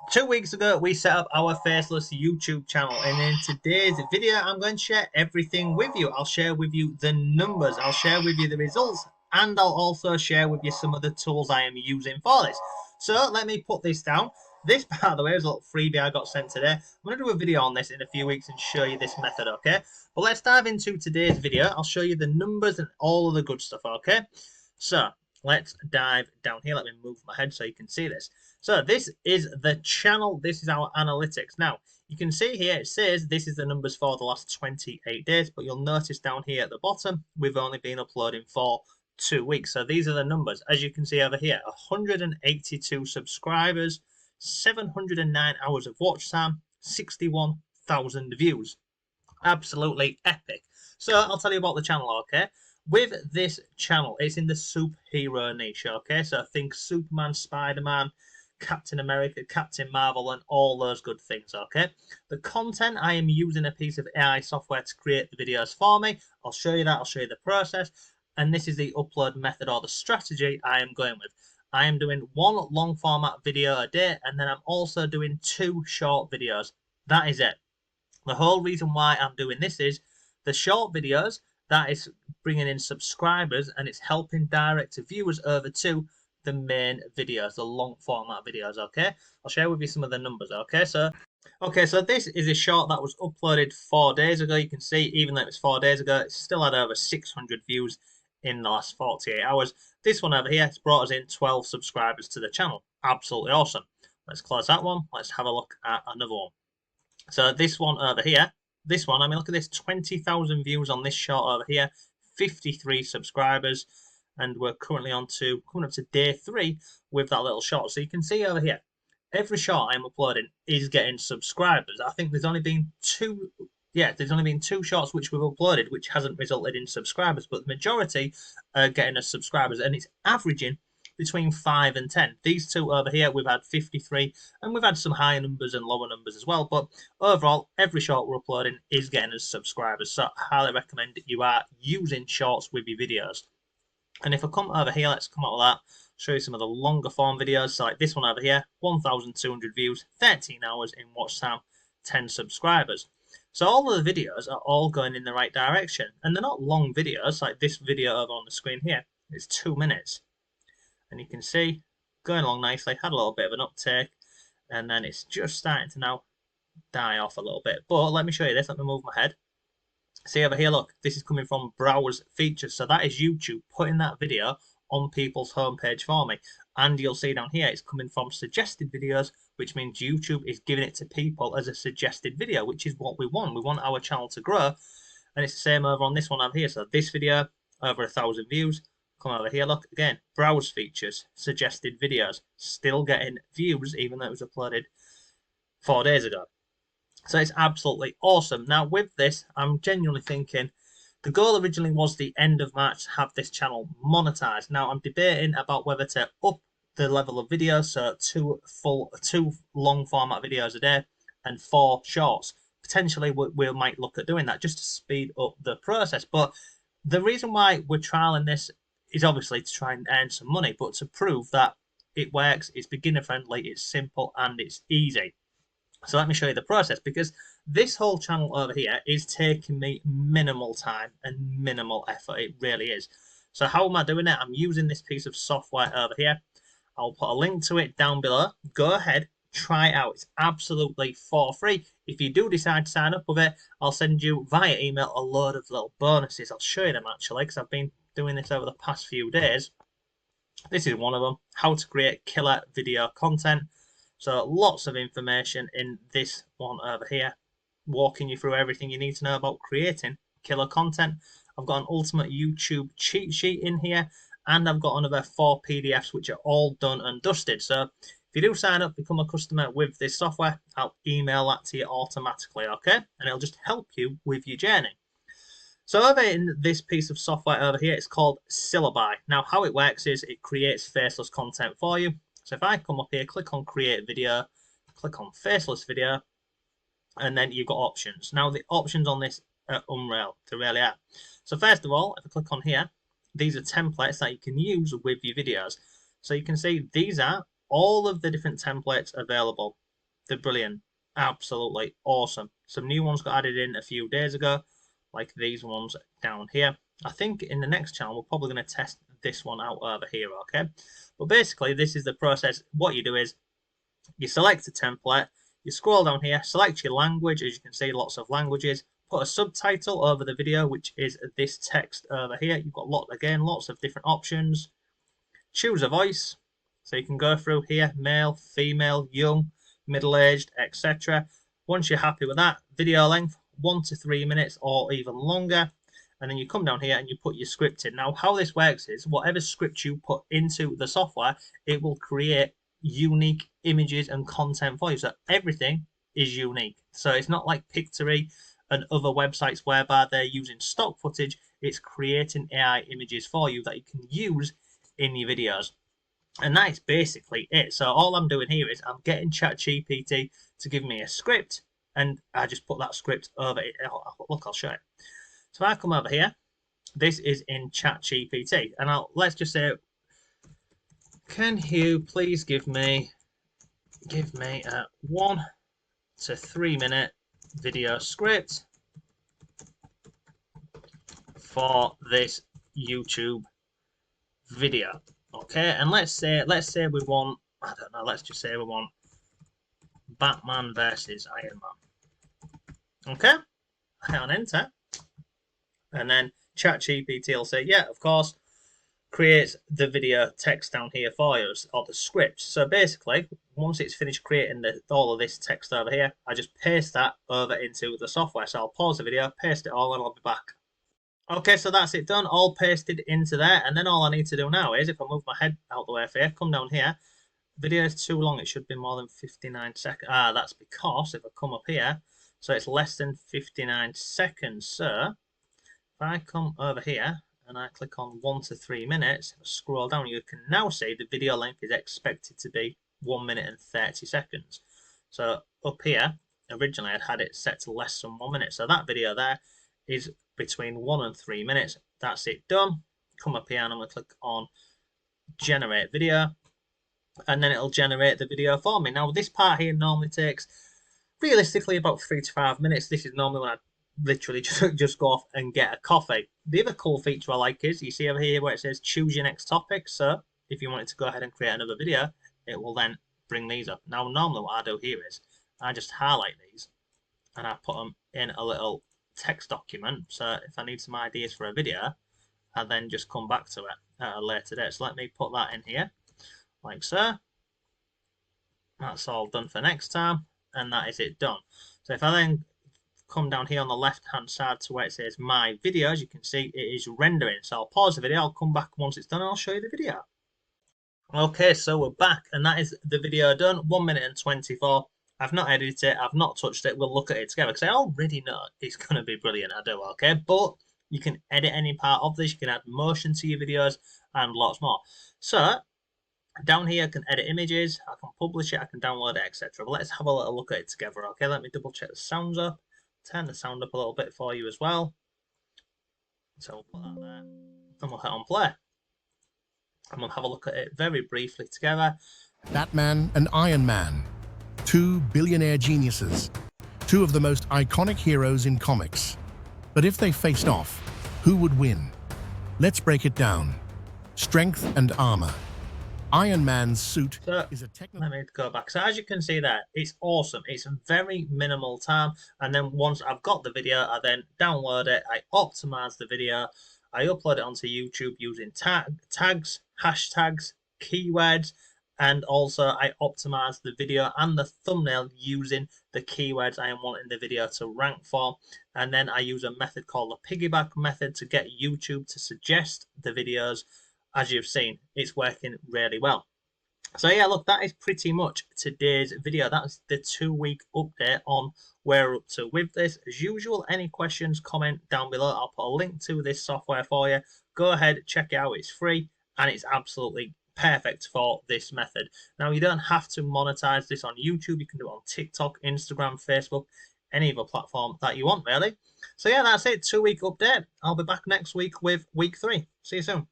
2 weeks ago, we set up our Faceless YouTube channel, and in today's video, I'm going to share everything with you. I'll share with you the numbers, I'll share with you the results, and I'll also share with you some of the tools I am using for this. So let me put this down. This, by the way, is a little freebie I got sent today. I'm going to do a video on this in a few weeks and show you this method, okay? But let's dive into today's video. I'll show you the numbers and all of the good stuff, okay? So let's dive down here. Let me move my head so you can see this. So this is the channel. This is our analytics. Now, you can see here it says this is the numbers for the last 28 days, but you'll notice down here at the bottom, we've only been uploading for 2 weeks. So these are the numbers. As you can see over here, 182 subscribers, 709 hours of watch time, 61,000 views. Absolutely epic. So I'll tell you about the channel, okay? With this channel, it's in the superhero niche, okay? So think Superman, Spider-Man, Captain America, Captain Marvel, and all those good things, okay? The content, I am using a piece of AI software to create the videos for me. I'll show you that. I'll show you the process. And this is the upload method or the strategy I am going with. I am doing one long format video a day, and then I'm also doing 2 short videos. That is it. The whole reason why I'm doing this is the short videos, that is bringing in subscribers and it's helping direct viewers over to the main videos, the long format videos, okay? I'll share with you some of the numbers, okay? So this is a short that was uploaded 4 days ago. You can see, even though it was 4 days ago, it still had over 600 views in the last 48 hours. This one over here has brought us in 12 subscribers to the channel. Absolutely awesome. Let's close that one. Let's have a look at another one. So this one over here, I mean, look at this, 20,000 views on this short over here, 53 subscribers, and we're currently coming up to day 3 with that little short. So you can see over here, every short I'm uploading is getting subscribers. I think there's only been 2 shorts which we've uploaded which hasn't resulted in subscribers, but the majority are getting us subscribers, and it's averaging between 5 and 10. These 2 over here, we've had 53, and we've had some higher numbers and lower numbers as well. But overall, every short we're uploading is getting us subscribers. So I highly recommend that you are using shorts with your videos. And if I come over here, let's come out of that, show you some of the longer form videos. So like this one over here, 1,200 views, 13 hours in watch time, 10 subscribers. So all of the videos are all going in the right direction. And they're not long videos, like this video over on the screen here. It's 2 minutes. And you can see, going along nicely, had a little bit of an uptake, and then it's just starting to now die off a little bit. But let me show you this. Let me move my head. See over here, look, this is coming from browse features. So that is YouTube putting that video on people's homepage for me. And you'll see down here, it's coming from suggested videos, which means YouTube is giving it to people as a suggested video, which is what we want. We want our channel to grow. And it's the same over on this one over here. So this video, over 1,000 views. Come over here, look, again, browse features, suggested videos, still getting views even though it was uploaded 4 days ago. So it's absolutely awesome. Now with this, I'm genuinely thinking, the goal originally was the end of March to have this channel monetized. Now I'm debating about whether to up the level of videos, so 2 long format videos a day and 4 shorts. Potentially we might look at doing that just to speed up the process. But the reason why we're trialing this is obviously to try and earn some money, but to prove that it works, it's beginner friendly, it's simple, and it's easy. So let me show you the process, because this whole channel over here is taking me minimal time and minimal effort. It really is. So how am I doing it? I'm using this piece of software over here. I'll put a link to it down below. Go ahead, try it out. It's absolutely for free. If you do decide to sign up with it, I'll send you via email a load of little bonuses. I'll show you them actually, because I've been doing this over the past few days. This is one of them, how to create killer video content. So lots of information in this one over here, walking you through everything you need to know about creating killer content. I've got an ultimate YouTube cheat sheet in here, and I've got another 4 PDFs which are all done and dusted. So if you do sign up, become a customer with this software, I'll email that to you automatically, okay? And it'll just help you with your journey. So over in this piece of software over here, it's called Syllabi. Now how it works is it creates faceless content for you. So if I come up here, click on create video, click on faceless video, and then you've got options. Now the options on this are unreal, they really are. So first of all, if I click on here, these are templates that you can use with your videos. So you can see these are all of the different templates available. They're brilliant. Absolutely awesome. Some new ones got added in a few days ago, like these ones down here. I think in the next channel, we're probably going to test this one out over here, okay? But basically, this is the process. What you do is you select a template, you scroll down here, select your language. As you can see, lots of languages. Put a subtitle over the video, which is this text over here. You've got lots of different options. Choose a voice. So you can go through here, male, female, young, middle-aged, etc. Once you're happy with that, video length, 1 to 3 minutes or even longer. And then you come down here and you put your script in. Now, how this works is whatever script you put into the software, it will create unique images and content for you. So everything is unique. So it's not like Pictory and other websites whereby they're using stock footage. It's creating AI images for you that you can use in your videos. And that's basically it. So all I'm doing here is I'm getting ChatGPT to give me a script, and I just put that script over it. Look, I'll show it. So I come over here. This is in ChatGPT, and let's just say, can you please give me a 1 to 3 minute video script for this YouTube video? Okay, and let's say we want, I don't know, let's just say we want Batman versus Iron Man. Okay, I hit on enter, and then ChatGPT will say, yeah, of course, creates the video text down here for us, or the script. So basically, once it's finished creating all of this text over here, I just paste that over into the software. So I'll pause the video, paste it all, and I'll be back. Okay, so that's it done, all pasted into there, and then all I need to do now is, if I move my head out the way here, come down here, video is too long, it should be more than 59 seconds. That's because if I come up here, so it's less than 59 seconds, so if I come over here and I click on 1 to 3 minutes, scroll down, you can now see the video length is expected to be 1 minute and 30 seconds. So up here, originally I'd had it set to less than 1 minute, so that video there is between 1 and 3 minutes. That's it done. Come up here and I'm going to click on generate video, and then it'll generate the video for me. Now this part here normally takes realistically about 3 to 5 minutes. This is normally when I literally just go off and get a coffee. The other cool feature I like is, you see over here where it says choose your next topic. So if you wanted to go ahead and create another video, it will then bring these up. Now normally what I do here is I just highlight these and I put them in a little text document. So if I need some ideas for a video, I then just come back to it at a later date. So let me put that in here like so. That's all done for next time, and that is it done. So if I then come down here on the left hand side to where it says my videos, you can see it is rendering. So I'll pause the video, I'll come back once it's done, and I'll show you the video. Okay, so we're back, and that is the video done, 1 minute and 24. I've not edited it, I've not touched it. We'll look at it together because I already know it's going to be brilliant. I do, okay? But you can edit any part of this, you can add motion to your videos and lots more. So down here I can edit images, I can publish it, I can download it, etc. But let's have a little look at it together, okay? Let me double check the sounds up, turn the sound up a little bit for you as well. So we'll put that there, and we'll hit on play. And we'll have a look at it very briefly together. Batman and Iron Man, two billionaire geniuses, two of the most iconic heroes in comics. But if they faced off, who would win? Let's break it down. Strength and armor. Iron Man's suit is a technical... Let me go back. So as you can see there, it's awesome. It's a very minimal time. And then once I've got the video, I then download it. I optimize the video. I upload it onto YouTube using tags, hashtags, keywords, and also I optimize the video and the thumbnail using the keywords I am wanting the video to rank for. And then I use a method called the piggyback method to get YouTube to suggest the videos. As you've seen, it's working really well. So yeah, look, that is pretty much today's video. That's the 2-week update on where we're up to with this. As usual, any questions, comment down below. I'll put a link to this software for you. Go ahead, check it out. It's free and it's absolutely perfect for this method. Now, you don't have to monetize this on YouTube. You can do it on TikTok, Instagram, Facebook, any other platform that you want, really. So yeah, that's it. 2-week update. I'll be back next week with week 3. See you soon.